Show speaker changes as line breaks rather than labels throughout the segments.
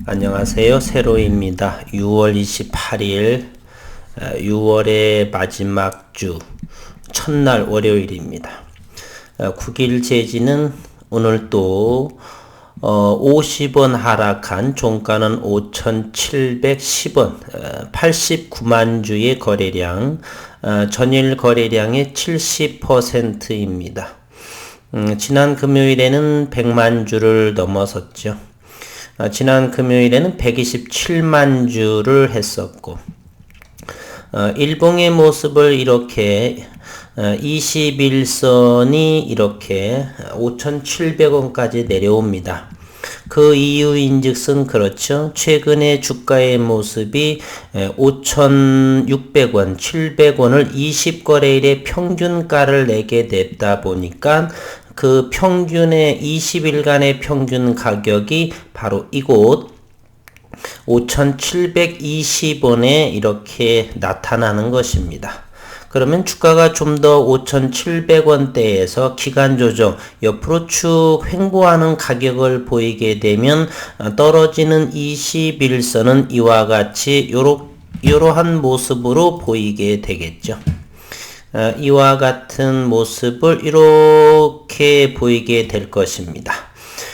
안녕하세요. 세로입니다. 6월 28일 6월의 마지막 주 첫날 월요일입니다. 9일 재지는 오늘 또 50원 하락한 종가는 5,710원 89만 주의 거래량, 전일 거래량의 70%입니다. 지난 금요일에는 100만 주를 넘어섰죠. 지난 금요일에는 127만 주를 했었고, 일봉의 모습을 이렇게 21선이 이렇게 5,700원까지 내려옵니다. 그 이유인즉슨 그렇죠. 최근에 주가의 모습이 5,600원, 700원을 20거래일에 평균가를 내게 됐다 보니까 그 평균의 20일간의 평균 가격이 바로 이곳 5,720원에 이렇게 나타나는 것입니다. 그러면 주가가 좀 더 5,700원대에서 기간 조정 옆으로 쭉 횡보하는 가격을 보이게 되면 떨어지는 21선은 이와 같이 이러한 모습으로 보이게 되겠죠. 이와 같은 모습을 이렇게 보이게 될 것입니다.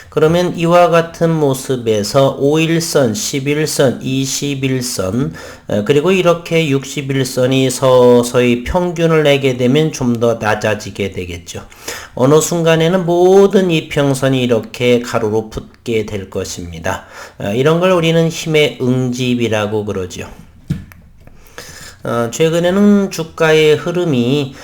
그러면 이와 같은 모습에서 5일선, 11선, 21선 그리고 이렇게 61선이 서서히 평균을 내게 되면 좀 더 낮아지게 되겠죠. 어느 순간에는 모든 이평선이 이렇게 가로로 붙게 될 것입니다. 이런 걸 우리는 힘의 응집이라고 그러죠. 최근에는 주가의 흐름이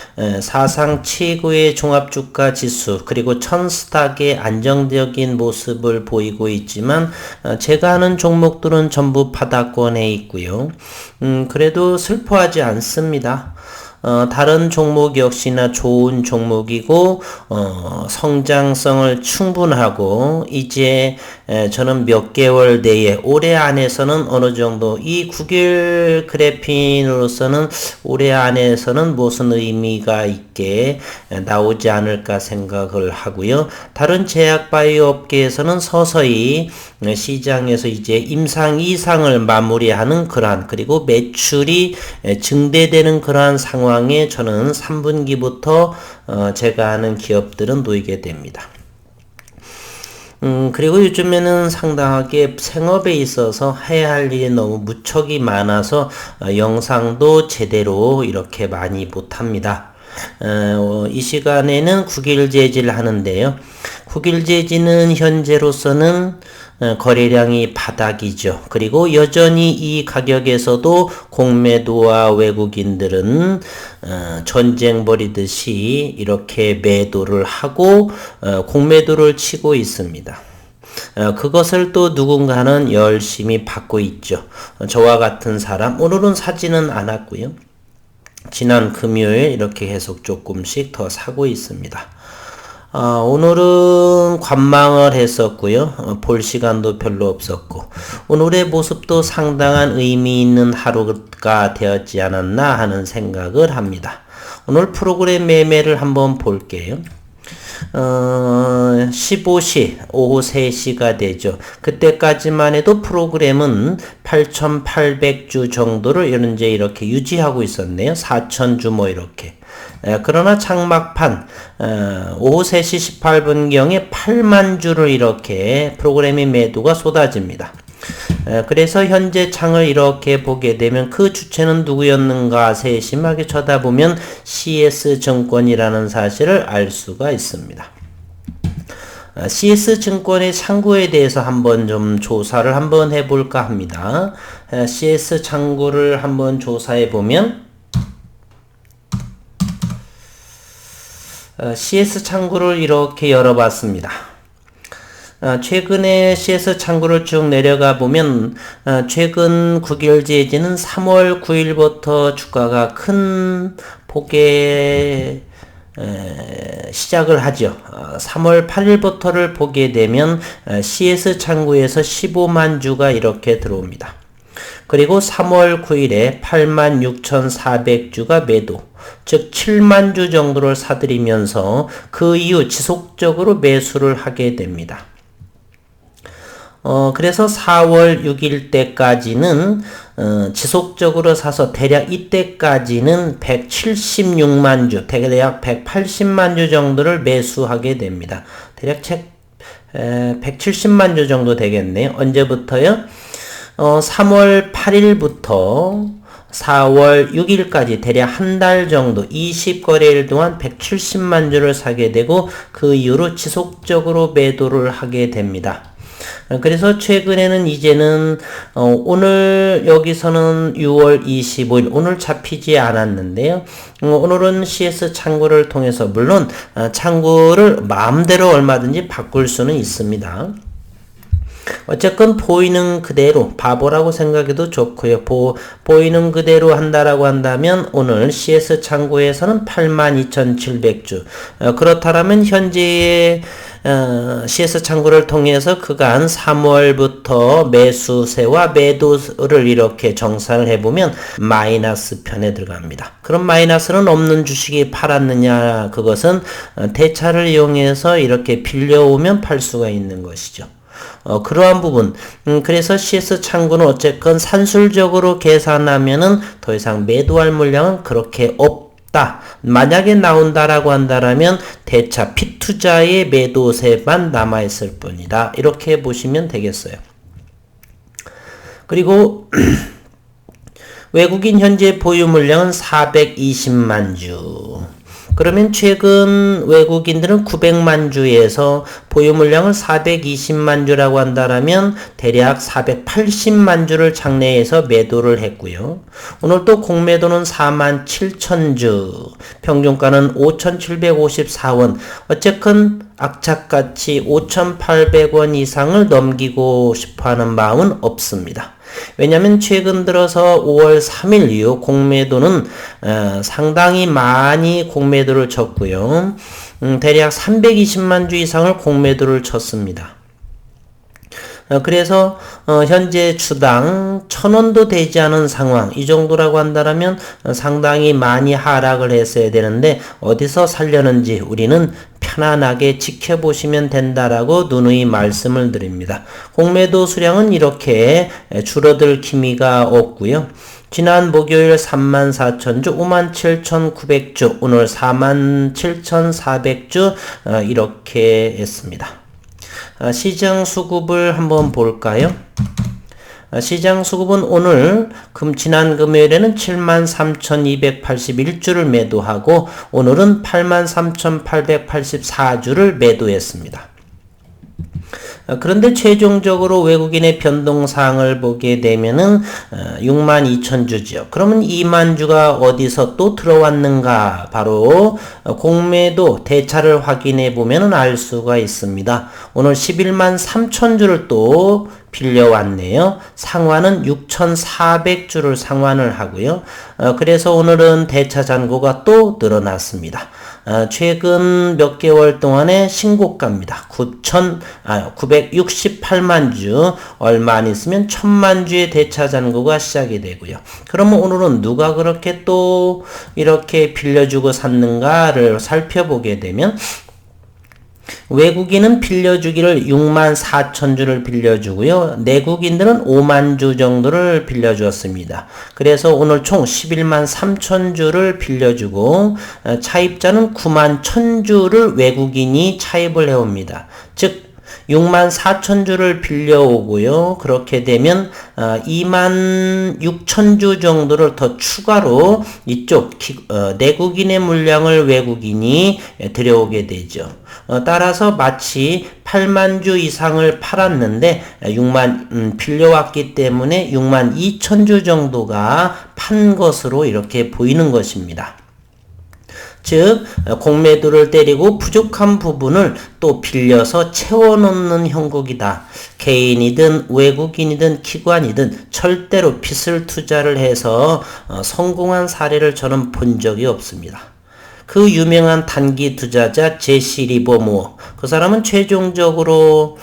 사상 최고의 종합주가 지수 그리고 1000스탁의 안정적인 모습을 보이고 있지만 제가 하는 종목들은 전부 바닥권에 있고요. 그래도 슬퍼하지 않습니다. 다른 종목 역시나 좋은 종목이고 성장성을 충분하고 이제 저는 몇 개월 내에 올해 안에서는 어느 정도 이 9일 그래핀으로서는 올해 안에서는 무슨 의미가 있게 나오지 않을까 생각을 하고요. 다른 제약 바이오 업계에서는 서서히 시장에서 이제 임상 이상을 마무리하는 그러한 그리고 매출이 증대되는 그러한 상황에 저는 3분기부터 제가 아는 기업들은 놓이게 됩니다. 그리고 요즘에는 상당하게 생업에 있어서 해야 할 일이 너무 무척이 많아서 영상도 제대로 이렇게 많이 못합니다. 이 시간에는 9일 재지를 하는데요. 9일 재지는 현재로서는 거래량이 바닥이죠. 그리고 여전히 이 가격에서도 공매도와 외국인들은 전쟁 벌이듯이 이렇게 매도를 하고 공매도를 치고 있습니다. 그것을 또 누군가는 열심히 받고 있죠. 저와 같은 사람, 오늘은 사지는 않았고요. 지난 금요일 이렇게 계속 조금씩 더 사고 있습니다. 오늘은 관망을 했었고요. 볼 시간도 별로 없었고 오늘의 모습도 상당한 의미 있는 하루가 되었지 않았나 하는 생각을 합니다. 오늘 프로그램 매매를 한번 볼게요. 15시, 오후 3시가 되죠. 그때까지만 해도 프로그램은 8,800주 정도를 현재 이렇게 유지하고 있었네요. 4,000주 뭐 이렇게. 그러나 장막판 오후 3시 18분경에 8만 주를 이렇게 프로그램의 매도가 쏟아집니다. 그래서 현재 창을 이렇게 보게 되면 그 주체는 누구였는가 세심하게 쳐다보면 CS증권이라는 사실을 알 수가 있습니다. CS증권의 창구에 대해서 한번 좀 조사를 한번 해볼까 합니다. CS 창구를 한번 조사해 보면 CS 창구를 이렇게 열어봤습니다. 최근에 CS 창구를 쭉 내려가 보면 최근 9개월 재지는 3월 9일부터 주가가 큰 폭의 시작을 하죠. 3월 8일부터를 보게 되면 CS 창구에서 15만 주가 이렇게 들어옵니다. 그리고 3월 9일에 86,400주가 매도, 즉 7만 주 정도를 사들이면서 그 이후 지속적으로 매수를 하게 됩니다. 그래서 4월 6일 때까지는 지속적으로 사서 대략 이때까지는 176만 주, 대략 180만 주 정도를 매수하게 됩니다. 대략 170만 주 정도 되겠네요. 언제부터요? 3월 8일부터 4월 6일까지 대략 한 달 정도 20거래일 동안 170만 주를 사게 되고 그 이후로 지속적으로 매도를 하게 됩니다. 그래서 최근에는 이제는 오늘 여기서는 6월 25일 오늘 잡히지 않았는데요. 오늘은 CS 창구를 통해서 물론 창구를 마음대로 얼마든지 바꿀 수는 있습니다. 어쨌건 보이는 그대로 바보라고 생각해도 좋고요. 보이는 그대로 한다라고 한다면 오늘 CS 창구에서는 82,700주 그렇다면 현재의 CS 창구를 통해서 그간 3월부터 매수세와 매도를 이렇게 정산을 해보면 마이너스 편에 들어갑니다. 그럼 마이너스는 없는 주식이 팔았느냐? 그것은 대차를 이용해서 이렇게 빌려오면 팔 수가 있는 것이죠. 그러한 부분. 그래서 CS 창구는 어쨌건 산술적으로 계산하면은 더 이상 매도할 물량은 그렇게 없다. 만약에 나온다라고 한다라면 대차 피투자의 매도세만 남아있을 뿐이다. 이렇게 보시면 되겠어요. 그리고 외국인 현재 보유 물량은 420만 주. 그러면 최근 외국인들은 900만 주에서 보유 물량을 420만 주라고 한다라면 대략 480만 주를 장내에서 매도를 했고요. 오늘 또 공매도는 47,000주, 평균가는 5,754원. 어쨌건 악착같이 5,800원 이상을 넘기고 싶어하는 마음은 없습니다. 왜냐하면 최근 들어서 5월 3일 이후 공매도는 상당히 많이 공매도를 쳤고요. 대략 320만 주 이상을 공매도를 쳤습니다. 그래서 현재 주당 1,000원도 되지 않은 상황, 이 정도라고 한다면 상당히 많이 하락을 했어야 되는데 어디서 살려는지 우리는 편안하게 지켜보시면 된다라고 누누이 말씀을 드립니다. 공매도 수량은 이렇게 줄어들 기미가 없고요. 지난 목요일 34,000주, 57,900주, 오늘 47,400주 이렇게 했습니다. 시장 수급을 한번 볼까요? 시장 수급은 오늘 지난 금요일에는 73,281주를 매도하고 오늘은 83,884주를 매도했습니다. 그런데 최종적으로 외국인의 변동사항을 보게 되면은 62,000주죠. 그러면 2만 주가 어디서 또 들어왔는가? 바로 공매도 대차를 확인해 보면은 알 수가 있습니다. 오늘 113,000주를 또 빌려왔네요. 상환은 6,400주를 상환을 하고요. 그래서 오늘은 대차 잔고가 또 늘어났습니다. 최근 몇 개월 동안의 신고가입니다. 968만 주, 얼마 안 있으면 1000만 주의 대차 잔고가 시작이 되고요. 그러면 오늘은 누가 그렇게 또 이렇게 빌려주고 샀는가를 살펴보게 되면 외국인은 빌려주기를 64,000주를 빌려주고요. 내국인들은 5만 주 정도를 빌려주었습니다. 그래서 오늘 총 113,000주를 빌려주고 차입자는 91,000주를 외국인이 차입을 해옵니다. 즉 64,000주를 빌려오고요. 그렇게 되면 26,000주 정도를 더 추가로 이쪽 내국인의 물량을 외국인이 들여오게 되죠. 따라서 마치 8만 주 이상을 팔았는데 빌려왔기 때문에 62,000주 정도가 판 것으로 이렇게 보이는 것입니다. 즉 공매도를 때리고 부족한 부분을 또 빌려서 채워놓는 형국이다. 개인이든 외국인이든 기관이든 절대로 빚을 투자를 해서 성공한 사례를 저는 본 적이 없습니다. 그 유명한 단기 투자자 제시 리버모어, 그 사람은 최종적으로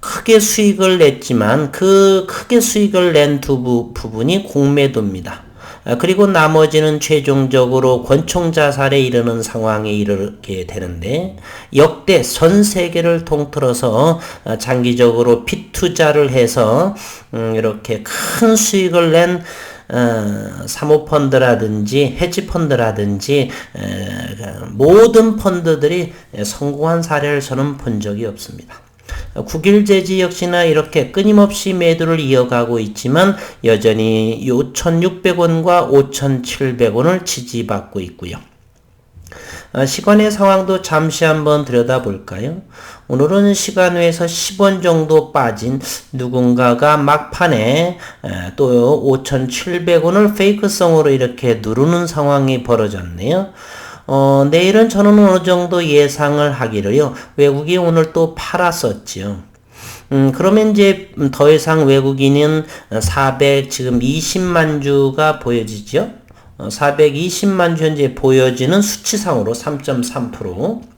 크게 수익을 냈지만 그 크게 수익을 낸 부분이 공매도입니다. 그리고 나머지는 최종적으로 권총 자살에 이르는 상황에 이르게 되는데, 역대 전 세계를 통틀어서 장기적으로 빚 투자를 해서 이렇게 큰 수익을 낸 사모펀드라든지 헤지펀드라든지 모든 펀드들이 성공한 사례를 저는 본 적이 없습니다. 국일제지 역시나 이렇게 끊임없이 매도를 이어가고 있지만 여전히 5,600원과 5,700원을 지지받고 있고요. 시간의 상황도 잠시 한번 들여다볼까요? 오늘은 시간외에서 10원 정도 빠진 누군가가 막판에 또 5,700원을 페이크성으로 이렇게 누르는 상황이 벌어졌네요. 내일은 저는 어느 정도 예상을 하기로요. 외국이 오늘 또 팔았었지요. 그러면 이제 더 이상 외국인은 420만 주가 보여지죠. 420만 주 현재 보여지는 수치상으로 3.3%.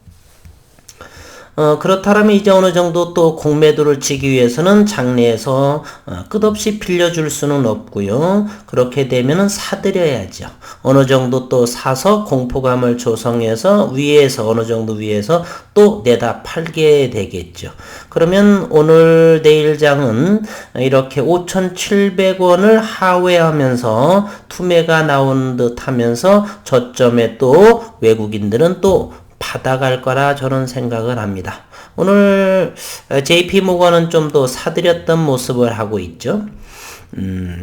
그렇다면 이제 어느 정도 또 공매도를 치기 위해서는 장내에서 끝없이 빌려줄 수는 없고요. 그렇게 되면은 사들여야죠. 어느 정도 또 사서 공포감을 조성해서 위에서 어느 정도 위에서 또 내다 팔게 되겠죠. 그러면 오늘 내일 장은 이렇게 5,700원을 하회하면서 투매가 나오는 듯 하면서 저점에 또 외국인들은 또 받아갈 거라 저는 생각을 합니다. 오늘 JP모건은 좀 더 사들였던 모습을 하고 있죠.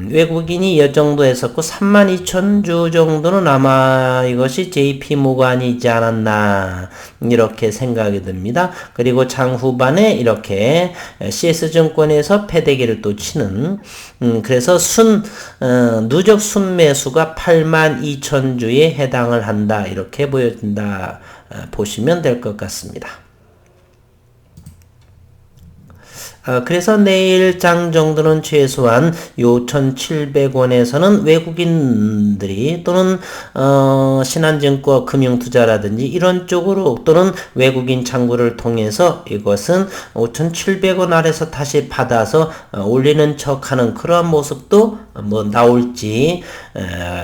외국인이 이 정도 했었고 32,000주 정도는 아마 이것이 JP모건이지 않았나 이렇게 생각이 듭니다. 그리고 장 후반에 이렇게 CS증권에서 패대기를 또 치는 그래서 누적 순매수가 82,000주에 해당을 한다 이렇게 보여진다 보시면 될 것 같습니다. 그래서 내일 장 정도는 최소한 5,700원에서는 외국인들이 또는 신한증권 금융투자라든지 이런 쪽으로 또는 외국인 창구를 통해서 이것은 5,700원 아래서 다시 받아서 올리는 척하는 그런 모습도 뭐 나올지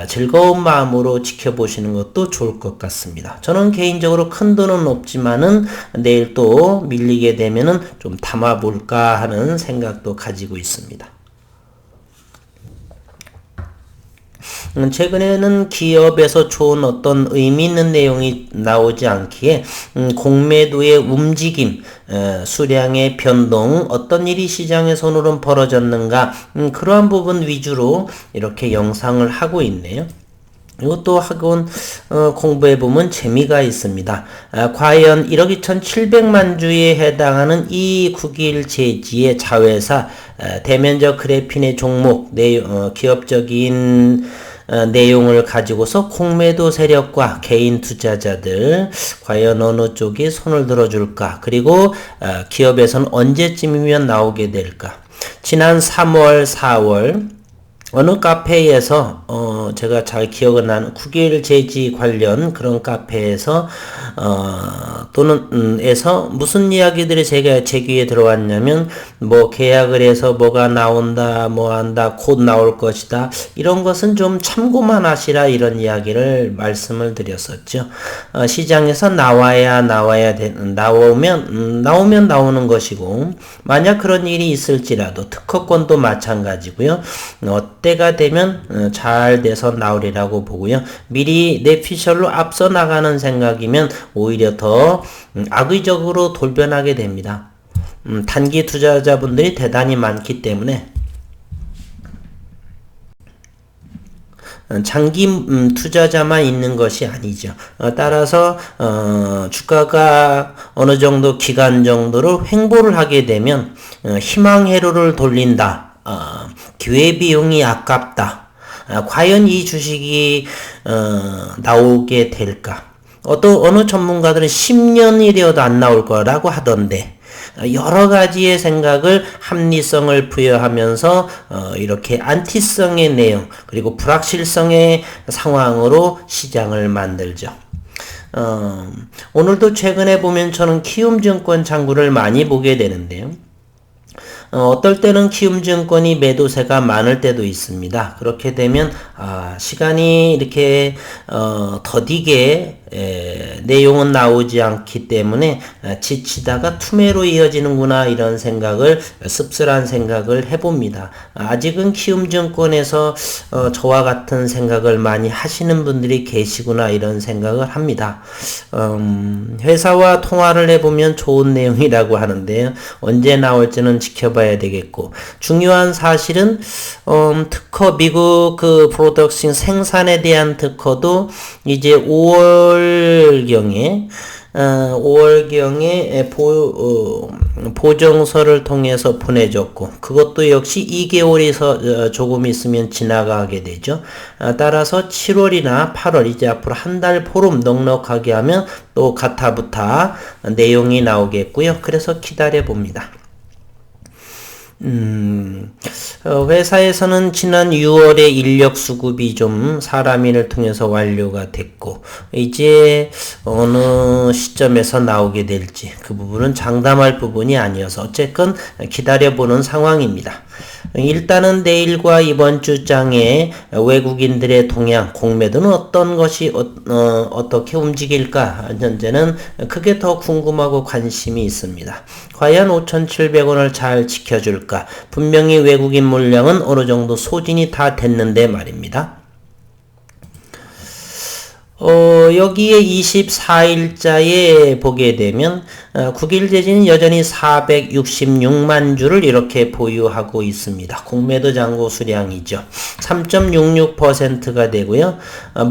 즐거운 마음으로 지켜보시는 것도 좋을 것 같습니다. 저는 개인적으로 큰 돈은 없지만은 내일 또 밀리게 되면은 좀 담아볼까 하는 생각도 가지고 있습니다. 최근에는 기업에서 좋은 어떤 의미 있는 내용이 나오지 않기에 공매도의 움직임, 수량의 변동, 어떤 일이 시장에서 오늘은 벌어졌는가 그러한 부분 위주로 이렇게 영상을 하고 있네요. 이것도 학원 공부해보면 재미가 있습니다. 과연 1억 2,700만 주에 해당하는 이 국일제지의 자회사 대면적 그래핀의 종목 기업적인 내용을 가지고서 공매도 세력과 개인 투자자들 과연 어느 쪽이 손을 들어줄까? 그리고 기업에서는 언제쯤이면 나오게 될까? 지난 3월, 4월 어느 카페에서 제가 잘 기억은 나는 국일제지 관련 그런 카페에서 또는 에서 무슨 이야기들이 제 귀에 들어왔냐면 뭐 계약을 해서 뭐가 나온다 뭐 한다 곧 나올 것이다 이런 것은 좀 참고만 하시라 이런 이야기를 말씀을 드렸었죠. 시장에서 나오면 나오는 것이고 만약 그런 일이 있을지라도 특허권도 마찬가지고요. 때가 되면 잘 돼서 나오리라고 보고요. 미리 뇌피셜로 앞서 나가는 생각이면 오히려 더 악의적으로 돌변하게 됩니다. 단기 투자자분들이 대단히 많기 때문에 장기 투자자만 있는 것이 아니죠. 따라서 주가가 어느 정도 기간 정도로 횡보를 하게 되면 희망회로를 돌린다. 기회비용이 아깝다. 과연 이 주식이 나오게 될까? 어느 전문가들은 10년이라도 안 나올 거라고 하던데 여러 가지의 생각을 합리성을 부여하면서 이렇게 안티성의 내용 그리고 불확실성의 상황으로 시장을 만들죠. 오늘도 최근에 보면 저는 키움증권 창구를 많이 보게 되는데요. 어떨 때는 키움증권이 매도세가 많을 때도 있습니다. 그렇게 되면 시간이 이렇게 더디게 내용은 나오지 않기 때문에 지치다가 투매로 이어지는구나 이런 생각을 씁쓸한 생각을 해봅니다. 아직은 키움증권에서 저와 같은 생각을 많이 하시는 분들이 계시구나 이런 생각을 합니다. 회사와 통화를 해보면 좋은 내용이라고 하는데요. 언제 나올지는 지켜봐야 되겠고 중요한 사실은 특허 미국 그 프로덕션 생산에 대한 특허도 이제 5월경에 보정서를 통해서 보내줬고 그것도 역시 2개월이 조금 있으면 지나가게 되죠. 따라서 7월이나 8월 이제 앞으로 한 달 보름 넉넉하게 하면 또 가타부타 내용이 나오겠고요. 그래서 기다려 봅니다. 회사에서는 지난 6월에 인력 수급이 좀 사람 일을 통해서 완료가 됐고 이제 어느 시점에서 나오게 될지 그 부분은 장담할 부분이 아니어서 어쨌건 기다려보는 상황입니다. 일단은 내일과 이번 주장에 외국인들의 동향, 공매도는 어떤 것이 어떻게 움직일까 현재는 그게 더 궁금하고 관심이 있습니다. 과연 5,700원을 잘 지켜줄까? 분명히 외국인 물량은 어느 정도 소진이 다 됐는데 말입니다. 여기에 24일자에 보게 되면 국일제지는 여전히 466만 주를 이렇게 보유하고 있습니다. 공매도 잔고 수량이죠. 3.66%가 되고요.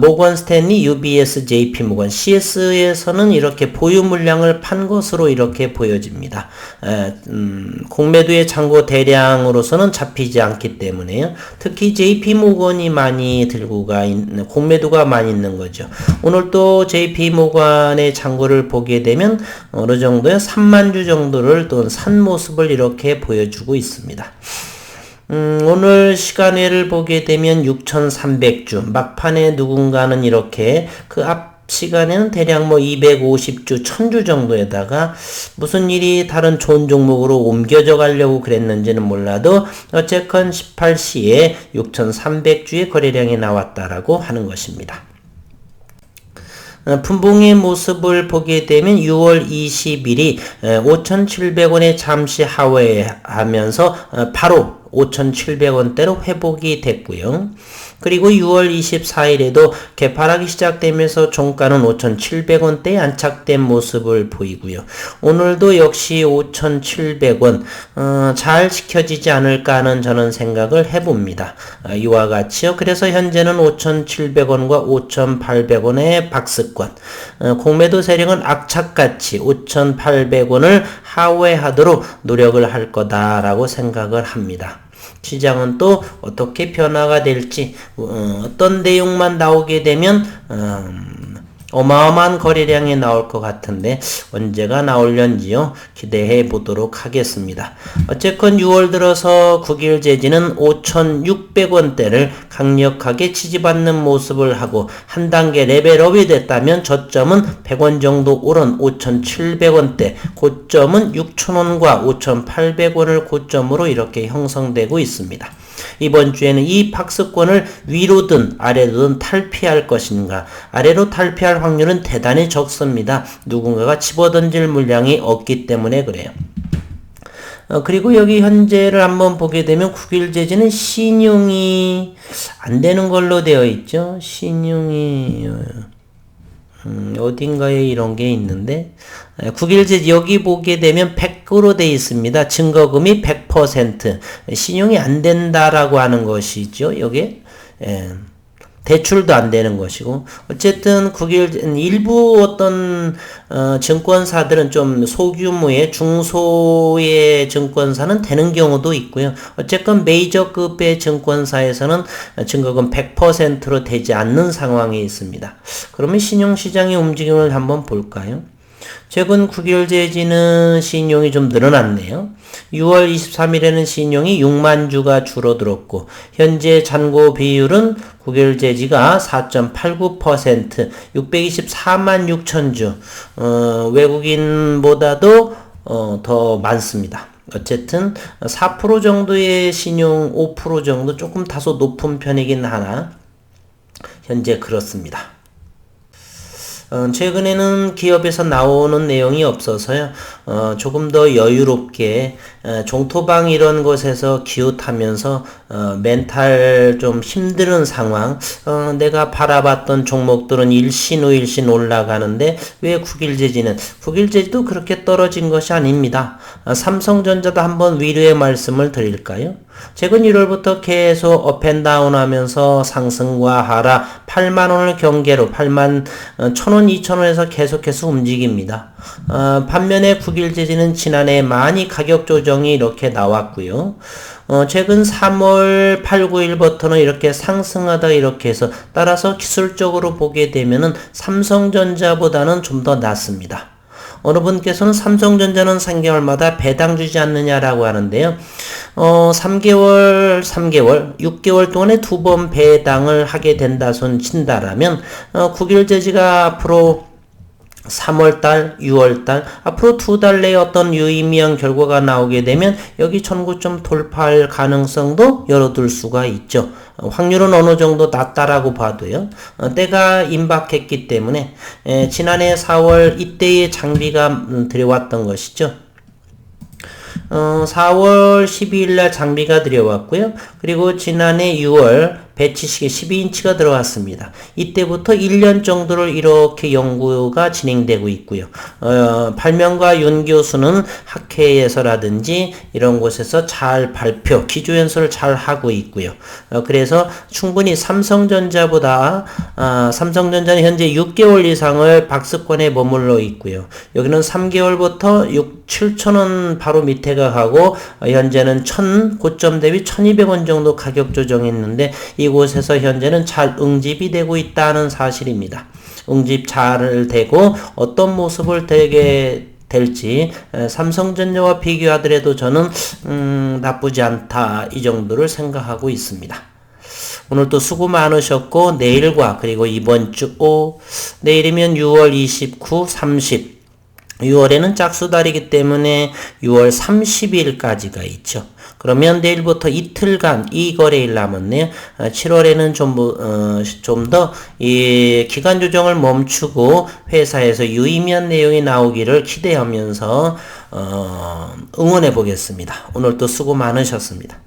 모건 스탠리, UBS, JP 모건, CS에서는 이렇게 보유 물량을 판 것으로 이렇게 보여집니다. 공매도의 잔고 대량으로서는 잡히지 않기 때문에요. 특히 JP 모건이 많이 들고가 있는 공매도가 많이 있는 거죠. 오늘 또 JP 모건의 잔고를 보게 되면 어느 정도의 3만 주 정도를 또 산 모습을 이렇게 보여주고 있습니다. 오늘 시간외를 보게 되면 6,300주 막판에 누군가는 이렇게 그 앞 시간에는 대략 250주, 1000주 정도에다가 무슨 일이 다른 좋은 종목으로 옮겨져 가려고 그랬는지는 몰라도 어쨌건 18시에 6,300주의 거래량이 나왔다라고 하는 것입니다. 분봉의 모습을 보게 되면 6월 20일이 5,700원에 잠시 하회하면서 바로 5,700원대로 회복이 됐고요. 그리고 6월 24일에도 개파락이 시작되면서 종가는 5,700원대에 안착된 모습을 보이고요. 오늘도 역시 5,700원 잘 지켜지지 않을까 하는 저는 생각을 해봅니다. 이와 같이요. 그래서 현재는 5,700원과 5,800원의 박스권 공매도 세력은 악착같이 5,800원을 하회하도록 노력을 할 거다라고 생각을 합니다. 시장은 또 어떻게 변화가 될지 어떤 내용만 나오게 되면 어마어마한 거래량이 나올 것 같은데 언제가 나올련지요 기대해 보도록 하겠습니다. 어쨌건 6월 들어서 국일제지는 5,600원대를 강력하게 지지받는 모습을 하고 한 단계 레벨업이 됐다면 저점은 100원 정도 오른 5,700원대 고점은 6,000원과 5,800원을 고점으로 이렇게 형성되고 있습니다. 이번 주에는 이 박스권을 위로든 아래로든 탈피할 것인가? 아래로 탈피할 확률은 대단히 적습니다. 누군가가 집어던질 물량이 없기 때문에 그래요. 그리고 여기 현재를 한번 보게 되면 국일제지는 신용이 안 되는 걸로 되어 있죠. 신용이 어딘가에 이런 게 있는데 국일제지 여기 보게 되면 100으로 되어 있습니다. 증거금이 100% 신용이 안 된다라고 하는 것이죠. 여기 대출도 안 되는 것이고 어쨌든 일부 어떤 증권사들은 좀 소규모의 중소의 증권사는 되는 경우도 있고요. 어쨌건 메이저급의 증권사에서는 증거금 100%로 되지 않는 상황이 있습니다. 그러면 신용시장의 움직임을 한번 볼까요? 최근 국일제지는 신용이 좀 늘어났네요. 6월 23일에는 신용이 6만 주가 줄어들었고 현재 잔고 비율은 국일제지가 4.89% 624만 6천 주 외국인보다도 더 많습니다. 어쨌든 4% 정도의 신용, 5% 정도 조금 다소 높은 편이긴 하나 현재 그렇습니다. 최근에는 기업에서 나오는 내용이 없어서요. 조금 더 여유롭게 종토방 이런 곳에서 기웃하면서 멘탈 좀 힘든 상황, 내가 바라봤던 종목들은 일신 후 일신 올라가는데 왜 국일제지도 그렇게 떨어진 것이 아닙니다. 삼성전자도 한번 위로의 말씀을 드릴까요? 최근 1월부터 계속 업앤다운 하면서 상승과 하락 8만원을 경계로 8만 1,000원, 2,000원에서 계속해서 움직입니다. 반면에 국일제지는 지난해 많이 가격 조정이 이렇게 나왔고요. 최근 3월 8, 9일부터는 이렇게 상승하다 이렇게 해서 따라서 기술적으로 보게 되면은 삼성전자보다는 좀 더 낫습니다. 어느 분께서는 삼성전자는 3개월마다 배당 주지 않느냐라고 하는데요. 3개월, 6개월 동안에 2번 배당을 하게 된다 손 친다라면, 국일제지가 앞으로 3월달, 6월달, 앞으로 2달 내에 어떤 유의미한 결과가 나오게 되면 여기 전고점 돌파할 가능성도 열어둘 수가 있죠. 확률은 어느 정도 낮다라고 봐도요. 때가 임박했기 때문에 지난해 4월 이때의 장비가 들여왔던 것이죠. 4월 12일 날 장비가 들여왔고요. 그리고 지난해 6월 배치식에 12인치가 들어왔습니다. 이때부터 1년 정도를 이렇게 연구가 진행되고 있고요. 발명가 윤 교수는 학회에서라든지 이런 곳에서 잘 발표, 기조연설을 잘 하고 있고요. 그래서 충분히 삼성전자는 현재 6개월 이상을 박스권에 머물러 있고요. 여기는 3개월부터 7,000원 바로 밑에가 가고 현재는 고점 대비 1,200원 정도 가격 조정했는데 이곳에서 현재는 잘 응집이 되고 있다는 사실입니다. 응집 잘 되고 어떤 모습을 되게 될지 삼성전자와 비교하더라도 저는 나쁘지 않다 이 정도를 생각하고 있습니다. 오늘도 수고 많으셨고 내일과 그리고 이번 주 내일이면 6월 29, 30 6월에는 짝수달이기 때문에 6월 30일까지가 있죠. 그러면 내일부터 이틀간 이 거래일 남았네요. 7월에는 좀 더 이 기간 조정을 멈추고 회사에서 유의미한 내용이 나오기를 기대하면서 응원해 보겠습니다. 오늘도 수고 많으셨습니다.